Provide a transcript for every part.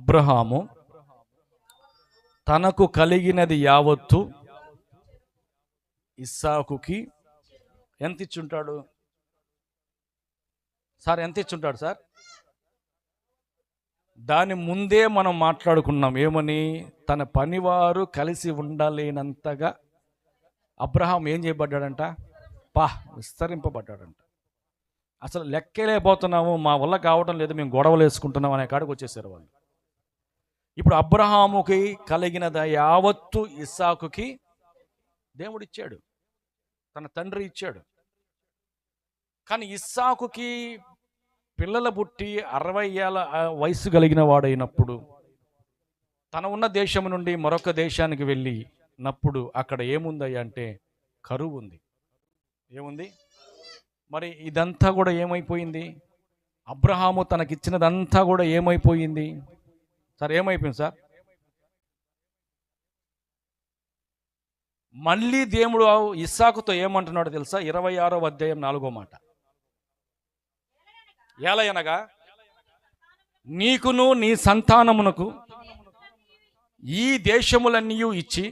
అబ్రహాము తనకు కలిగినది యావత్తు ఇస్సాకుకి ఎంత ఇచ్చుంటాడు సార్? ఎంత ఇచ్చుంటాడు సార్? దాని ముందే మనం మాట్లాడుకున్నాం ఏమని? తన పనివారు కలిసి ఉండలేనంతగా అబ్రహాం ఏం చేయబడ్డాడంట? విస్తరింపబడ్డాడంట. అసలు లెక్కలేకపోతున్నాము, మా వల్ల కావడం లేదు, మేము గొడవలు వేసుకుంటున్నాం అనే కాడికి వచ్చేసారు వాళ్ళు. ఇప్పుడు అబ్రహాముకి కలిగినది యావత్తు ఇస్సాకుకి దేవుడు ఇచ్చాడు, తన తండ్రి ఇచ్చాడు. కానీ ఇస్సాకుకి పిల్లల పుట్టి 60 ఏళ్ళ వయసు కలిగిన వాడైనప్పుడు తన ఉన్న దేశం నుండి మరొక దేశానికి వెళ్ళినప్పుడు అక్కడ ఏముందయ్యా అంటే కరువు ఉంది. ఏముంది మరి? ఇదంతా కూడా ఏమైపోయింది? అబ్రహాము తనకిచ్చినదంతా కూడా ఏమైపోయింది సార్? ఏమైపోయింది సార్? మళ్ళీ దేవుడు ఇస్సాకుతో ఏమంటున్నాడు తెలుసా? 26వ అధ్యాయం 4వ మాట, ఏలయనగా నీకును నీ సంతానమునకు ఈ దేశములన్నీ ఇచ్చి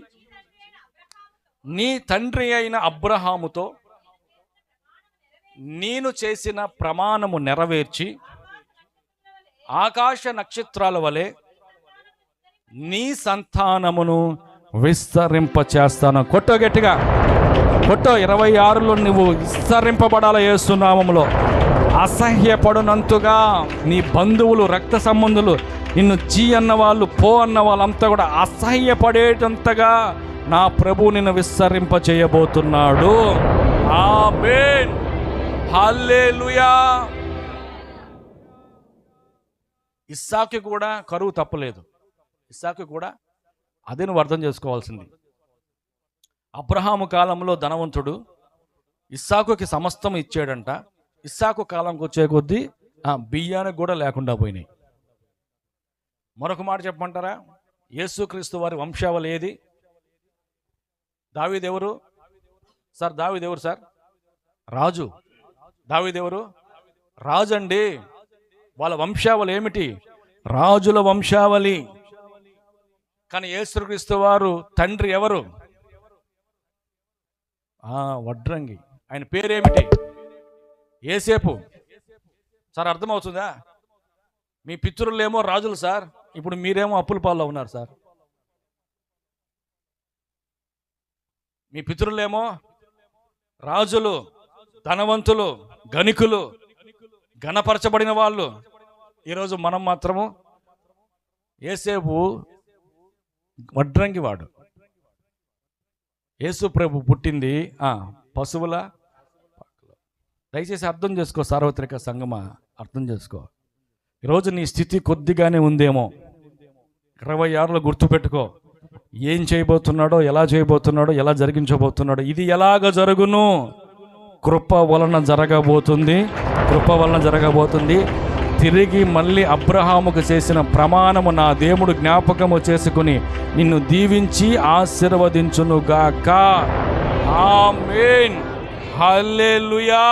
నీ తండ్రి అయిన అబ్రహాముతో నేను చేసిన ప్రమాణము నెరవేర్చి ఆకాశ నక్షత్రాల వలె నీ సంతానమును విస్తరింపచేస్తాను. కొట్టో గట్టిగా కొట్టో. 26లో నువ్వు విస్తరింపబడాల యేసు నామములో. అసహ్యపడునంతగా నీ బంధువులు, రక్త సంబంధులు, నిన్ను చీ అన్న వాళ్ళు, పో అన్న వాళ్ళంతా కూడా అసహ్యపడేటంతగా నా ప్రభు నిన్ను విస్తరింప చేయబోతున్నాడు. ఆమేన్, హల్లెలూయా. ఇస్సాకు కూడా కరువు తప్పలేదు. ఇస్సాకు కూడా అదే నువ్వు అర్థం చేసుకోవాల్సింది. అబ్రహాము కాలంలో ధనవంతుడు, ఇస్సాకుకి సమస్తం ఇచ్చాడంట. ఇస్సాకు కాలంకి వచ్చే కొద్దీ బియ్యానికి కూడా లేకుండా పోయినాయి. మరొక మాట చెప్పమంటారా? యేసుక్రీస్తు వారి వంశావళి ఏది? దావీదెవరు సార్? దావీదెవరు సార్? రాజు. దావీదెవరు? రాజు అండి. వాళ్ళ వంశావళి ఏమిటి? రాజుల వంశావళి. కానీ యేసుక్రీస్తు వారు తండ్రి ఎవరు? వడ్రంగి. ఆయన పేరేమిటి? యేసేపు. సార్ అర్థమవుతుందా? మీ పితరులేమో రాజులు సార్, ఇప్పుడు మీరేమో అప్పుల పాల్లో ఉన్నారు సార్. మీ పితరులేమో రాజులు, ధనవంతులు, ధనికులు, ఘనపరచబడిన వాళ్ళు. ఈరోజు మనం మాత్రము యేసేపు వడ్రంగి వాడు. యేసు ప్రభు పుట్టింది పశువుల. దయచేసి అర్థం చేసుకో, సార్వత్రిక సంగమా, అర్థం చేసుకో. ఈరోజు నీ స్థితి కొద్దిగానే ఉందేమో. 26లో గుర్తుపెట్టుకో, ఏం చేయబోతున్నాడో, ఎలా చేయబోతున్నాడో, ఎలా జరిగించబోతున్నాడో. ఇది ఎలాగ జరుగును? కృప వలన జరగబోతుంది. కృప వలన జరగబోతుంది. తిరిగి మళ్ళీ అబ్రహాముకు చేసిన ప్రమాణము నా దేవుడు జ్ఞాపకము చేసుకుని నిన్ను దీవించి ఆశీర్వదించునుగాక. ఆమేన్, హల్లెలూయా.